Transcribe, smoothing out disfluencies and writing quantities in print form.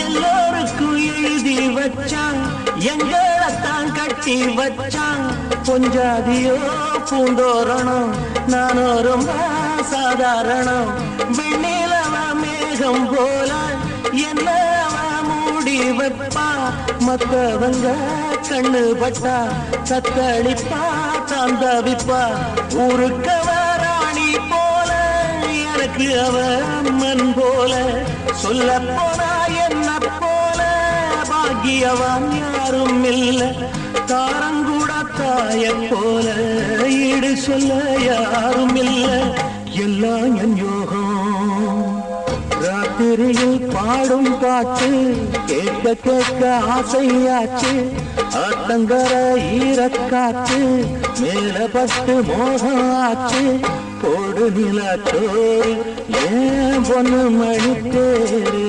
எல்லோருக்கும் எழுதி வச்சான், எங்களைத்தான் கட்டி வச்சான். பொஞ்சாதியோ பூந்தோரணம், நானோ ரொம்ப சாதாரணம். வெண்ணிலவ மேகம் போல என்ன மூடி வைப்பா, மத்தவங்க கண்ணு பட்டா தத்தளிப்பா தாந்தவிப்பா. ஊருக்கவ ராணி போல, எனக்கு அவ அம்மன் போல. சொல்ல போனா என்ன போல பாக்கியவான் யாரும் இல்ல. தாரங்கூட தாய போல ஈடு சொல்ல யாரும் இல்ல. எல்லாம் என் யோகம். ராத்திரியில் பாடும் பாட்டு கேட்க கேட்க ஆசையாச்சு. ஆத்தங்கர ஈரக்காற்று மேல பட்டு மோகம் ஆச்சு. போடு நிலத்தோடு ஏன் பொண்ணு மணி தேரு.